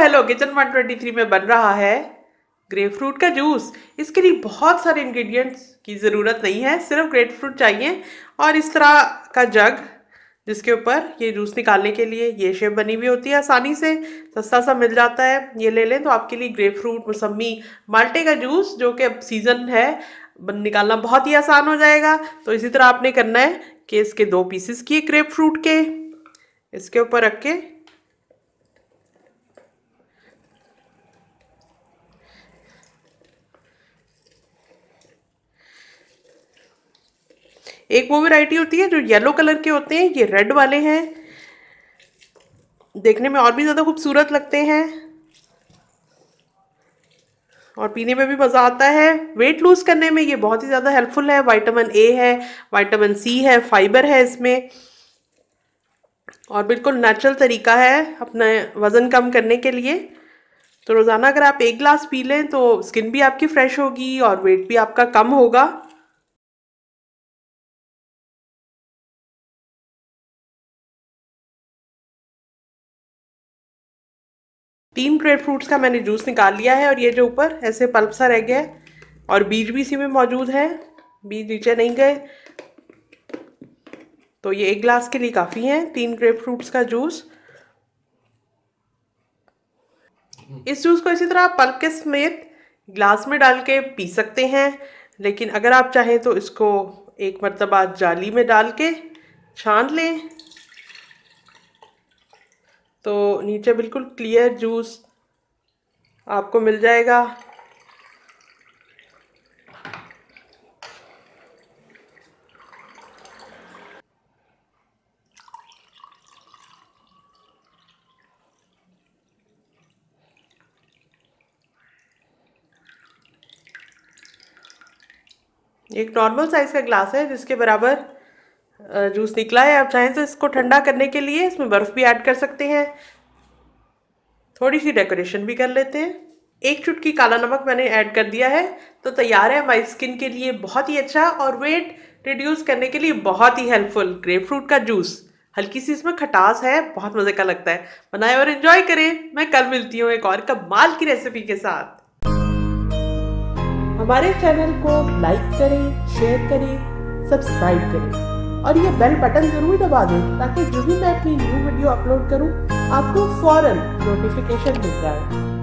Hello, kitchen 123 में बन रहा है ग्रेपफ्रूट का जूस। इसके लिए बहुत सारे इंग्रेडिएंट्स की ज़रूरत नहीं है, सिर्फ ग्रेपफ्रूट चाहिए और इस तरह का जग जिसके ऊपर ये जूस निकालने के लिए ये शेप बनी हुई होती है, आसानी से सस्ता सा मिल जाता है। ये ले लें तो आपके लिए ग्रेपफ्रूट, मौसमी, माल्टे का जूस जो कि अब सीज़न है निकालना बहुत ही आसान हो जाएगा। तो इसी तरह आपने करना है कि इसके 2 पीसेस किए ग्रेपफ्रूट के, इसके ऊपर रख के एक वो वैरायटी होती है जो येलो कलर के होते हैं, ये रेड वाले हैं, देखने में और भी ज़्यादा खूबसूरत लगते हैं और पीने में भी मज़ा आता है। वेट लूज़ करने में ये बहुत ही ज़्यादा हेल्पफुल है। विटामिन ए है, विटामिन सी है, फाइबर है इसमें और बिल्कुल नेचुरल तरीका है अपना वज़न कम करने के लिए। तो रोज़ाना अगर आप 1 गिलास पी लें तो स्किन भी आपकी फ्रेश होगी और वेट भी आपका कम होगा। 3 ग्रेप फ्रूट्स का मैंने जूस निकाल लिया है और ये जो ऊपर ऐसे पल्प सा रह गया है और बीज भी इसी में मौजूद है, बीज नीचे नहीं गए। तो ये 1 गिलास के लिए काफ़ी है 3 ग्रेप फ्रूट्स का जूस। इस जूस को इसी तरह आप पल्प के समेत ग्लास में डाल के पी सकते हैं, लेकिन अगर आप चाहें तो इसको एक मरतबा जाली में डाल के छान लें तो नीचे बिल्कुल क्लियर जूस आपको मिल जाएगा। एक नॉर्मल साइज़ का ग्लास है जिसके बराबर जूस निकला है। आप चाहें तो इसको ठंडा करने के लिए इसमें बर्फ़ भी ऐड कर सकते हैं, थोड़ी सी डेकोरेशन भी कर लेते हैं। 1 चुटकी काला नमक मैंने ऐड कर दिया है तो तैयार है हमारी स्किन के लिए बहुत ही अच्छा और वेट रिड्यूस करने के लिए बहुत ही हेल्पफुल ग्रेपफ्रूट का जूस। हल्की सी इसमें खटास है, बहुत मज़े का लगता है। बनाएं और एंजॉय करें। मैं कल मिलती हूँ एक और कमाल की रेसिपी के साथ। हमारे चैनल को लाइक करें, शेयर करें, सब्सक्राइब करें और ये बेल बटन जरूर दबा दें ताकि जो भी मैं अपनी न्यू वीडियो अपलोड करूं आपको फौरन नोटिफिकेशन मिल जाए।